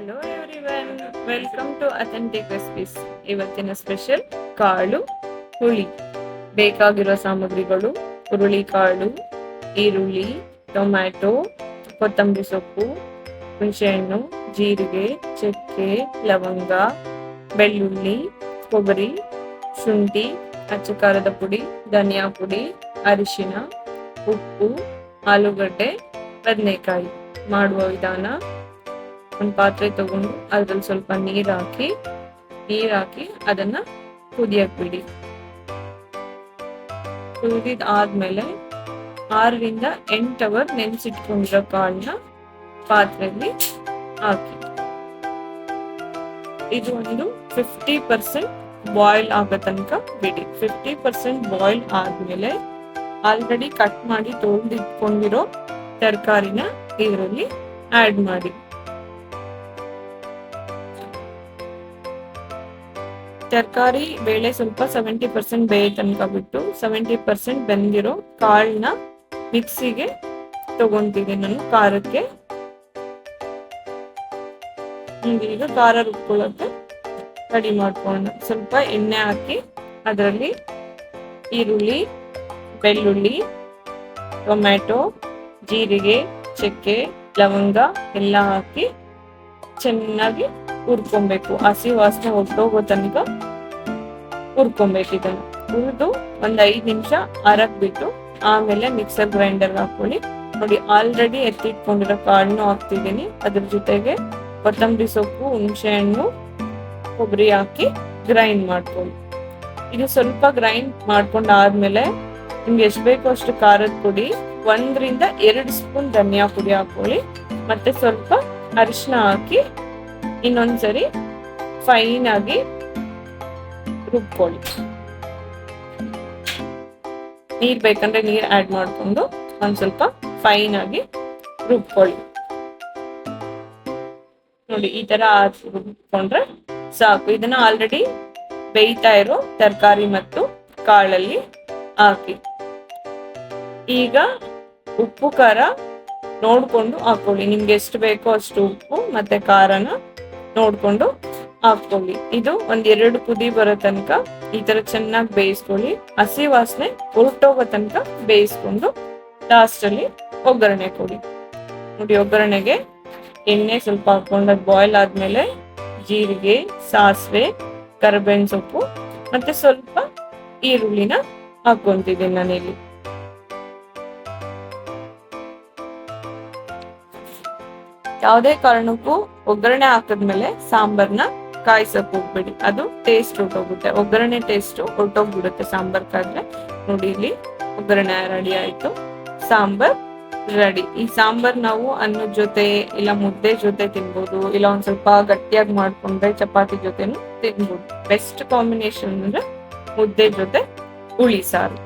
Hello everyone, welcome to authentic recipes. ಇವತ್ತಿನ special ಕಾಳು ಹುಳಿ. ಬೇಕಾಗಿರೋ ಸಾಮಗ್ರಿಗಳು: ಹುರುಳಿಕಾಳು, ಈರುಳ್ಳಿ, ಟೊಮ್ಯಾಟೊ, ಕೊತ್ತಂಬರಿ ಸೊಪ್ಪು, ಹುಣಸೆಹಣ್ಣು, ಜೀರಿಗೆ, ಚಕ್ಕೆ, ಲವಂಗ, ಬೆಳ್ಳುಳ್ಳಿ, ಕೊಬ್ಬರಿ, ಶುಂಠಿ, ಅಚ್ಚ ಖಾರದ ಪುಡಿ, ಧನಿಯಾ ಪುಡಿ, ಅರಿಶಿನ, ಉಪ್ಪು, ಆಲೂಗಡ್ಡೆ, ಬದನೆಕಾಯಿ. ಮಾಡುವ ವಿಧಾನ: ಒಂದು ಪಾತ್ರೆ ತಗೊಂಡು ಅದ್ರಲ್ಲಿ ಸ್ವಲ್ಪ ನೀರ್ ಹಾಕಿ ಅದನ್ನ ಕುದಿಯಕ್ ಬಿಡಿ. ಕುದಿದ ಆದ್ಮೇಲೆ 6ರಿಂದ 8 ಅವರ್ ನೆನ್ಸಿಟ್ಕೊಂಡಿರೋ ಕಾಳನ್ನ ಪಾತ್ರೆಯಲ್ಲಿ ಹಾಕಿ. ಇದು ಒಂದು 50% ಬಾಯ್ಲ್ ಆಗೋ ತನಕ ಬಿಡಿ. 50% ಬಾಯ್ಲ್ ಆದ್ಮೇಲೆ ಆಲ್ರೆಡಿ ಕಟ್ ಮಾಡಿ ತೊಳೆದಿಟ್ಕೊಂಡಿರೋ ತರಕಾರಿನ ಇದರಲ್ಲಿ ಆಡ್ ಮಾಡಿ. ತರಕಾರಿ ಬೇಳೆ ಸ್ವಲ್ಪ 70% ಬೇಯ ತನಕ ಬಿಟ್ಟು 70% ಬೆಂದಿರೋ ಕಾಳನ್ನ ಮಿಕ್ಸಿಗೆ ತಗೊಂತಿದ್ದೆ ನಾನು ಖಾರಕ್ಕೆ. ಈಗ ಖಾರ ರುಬ್ಕೊಳ್ಳೋಕೆ ರೆಡಿ ಮಾಡ್ಕೊಂಡು ಸ್ವಲ್ಪ ಎಣ್ಣೆ ಹಾಕಿ ಅದರಲ್ಲಿ ಈರುಳ್ಳಿ, ಬೆಳ್ಳುಳ್ಳಿ, ಟೊಮ್ಯಾಟೊ, ಜೀರಿಗೆ, ಚಕ್ಕೆ, ಲವಂಗ ಎಲ್ಲ ಹಾಕಿ ಚೆನ್ನಾಗಿ ಹುರ್ಕೊಬೇಕು. ಹಸಿ ವಾಸನೆ ಹೊಟ್ಟೋಗೋ ತನಕ ಹುರ್ಕೊಬೇಕು. ಇದನ್ನು ಹುರಿದು ಒಂದ್ 5 ನಿಮಿಷ ಆರಕ್ ಬಿಟ್ಟು ಆಮೇಲೆ ಮಿಕ್ಸರ್ ಗ್ರೈಂಡರ್ ಹಾಕೊಳ್ಳಿ. ನೋಡಿ, ಆಲ್ರೆಡಿ ಎತ್ತಿಟ್ಕೊಂಡಿರೋ ಕಾಳನ್ನು ಹಾಕ್ತಿದ್ದೀನಿ. ಅದ್ರ ಜೊತೆಗೆ ಕೊತ್ತಂಬರಿ ಸೊಪ್ಪು, ಹುಣಸೆ ಹಣ್ಣು, ಕೊಬ್ಬರಿ ಹಾಕಿ ಗ್ರೈಂಡ್ ಮಾಡ್ಕೊಳ್ಳಿ. ಇದು ಸ್ವಲ್ಪ ಗ್ರೈಂಡ್ ಮಾಡ್ಕೊಂಡ್ ಆದ್ಮೇಲೆ ನಿಮ್ಗೆ ಎಷ್ಟು ಬೇಕೋ ಅಷ್ಟು ಖಾರದ ಪುಡಿ, 1ರಿಂದ 2 ಸ್ಪೂನ್ ಧನಿಯಾ ಪುಡಿ ಹಾಕೊಳ್ಳಿ. ಮತ್ತೆ ಸ್ವಲ್ಪ ಅರಿಶಿನ ಹಾಕಿ ಇನ್ನೊಂದ್ಸರಿ ಫೈನ್ ಆಗಿ ರುಬ್ಕೊಳ್ಳಿ. ನೀರ್ ಬೇಕಂದ್ರೆ ನೀರ್ ಆಡ್ ಮಾಡ್ಕೊಂಡು ಒಂದ್ ಸ್ವಲ್ಪ ಫೈನ್ ಆಗಿ ರುಬ್ಕೊಳ್ಳಿ. ನೋಡಿ, ಈ ತರ ರುಬ್ಕೊಂಡ್ರೆ ಸಾಕು. ಇದನ್ನ ಆಲ್ರೆಡಿ ಬೇಯ್ತಾ ಇರೋ ತರಕಾರಿ ಮತ್ತು ಕಾಳಲ್ಲಿ ಹಾಕಿ. ಈಗ ಉಪ್ಪು ಖಾರ ನೋಡ್ಕೊಂಡು ಹಾಕೊಳ್ಳಿ. ನಿಮ್ಗೆ ಎಷ್ಟು ಬೇಕೋ ಅಷ್ಟು ಉಪ್ಪು ಮತ್ತೆ ಖಾರನ ನೋಡ್ಕೊಂಡು ಹಾಕೊಳ್ಳಿ. ಇದು 1-2 ಕುದಿ ಬರೋ ತನಕ ಈ ತರ ಚೆನ್ನಾಗಿ ಬೇಯಿಸ್ಕೊಳ್ಳಿ. ಹಸಿ ವಾಸನೆ ಹೊರಟೋಗೋ ತನಕ ಬೇಯಿಸ್ಕೊಂಡು ಲಾಸ್ಟ್ ಅಲ್ಲಿ ಒಗ್ಗರಣೆ ಕೊಡಿ. ನೋಡಿ, ಒಗ್ಗರಣೆಗೆ ಎಣ್ಣೆ ಸ್ವಲ್ಪ ಹಾಕೊಂಡು ಅದು ಬಾಯ್ಲ್ ಆದ್ಮೇಲೆ ಜೀರಿಗೆ, ಸಾಸಿವೆ, ಕರಿಬೇವಿನ ಸೊಪ್ಪು ಮತ್ತೆ ಸ್ವಲ್ಪ ಈರುಳ್ಳಿನ ಹಾಕೊಂತಿದ್ದೀನಿ ನಾನಿಲ್ಲಿ. ಯಾವುದೇ ಕಾರಣಕ್ಕೂ ಒಗ್ಗರಣೆ ಹಾಕಿದ್ಮೇಲೆ ಸಾಂಬಾರ್ನ ಕಾಯಿಸಕ್ ಹೋಗ್ಬೇಡಿ. ಅದು ಟೇಸ್ಟ್ ಹೊರಟೋಗುತ್ತೆ. ಒಗ್ಗರಣೆ ಟೇಸ್ಟ್ ಹೊರಟೋಗ್ಬಿಡುತ್ತೆ ಸಾಂಬಾರ್ ಕಾದ್ರೆ. ನೋಡಿ, ಇಲ್ಲಿ ಒಗ್ಗರಣೆ ರೆಡಿ ಆಯ್ತು. ಸಾಂಬಾರ್ ರೆಡಿ. ಈ ಸಾಂಬಾರ್ ನಾವು ಅನ್ನದ ಜೊತೆ ಇಲ್ಲ ಮುದ್ದೆ ಜೊತೆ ತಿನ್ಬೋದು, ಇಲ್ಲ ಒಂದ್ ಸ್ವಲ್ಪ ಗಟ್ಟಿಯಾಗಿ ಮಾಡ್ಕೊಂಡ್ರೆ ಚಪಾತಿ ಜೊತೆನು ತಿನ್ಬೋದು. ಬೆಸ್ಟ್ ಕಾಂಬಿನೇಷನ್ ಅಂದ್ರೆ ಮುದ್ದೆ ಜೊತೆ ಹುಳಿ ಸಾರು.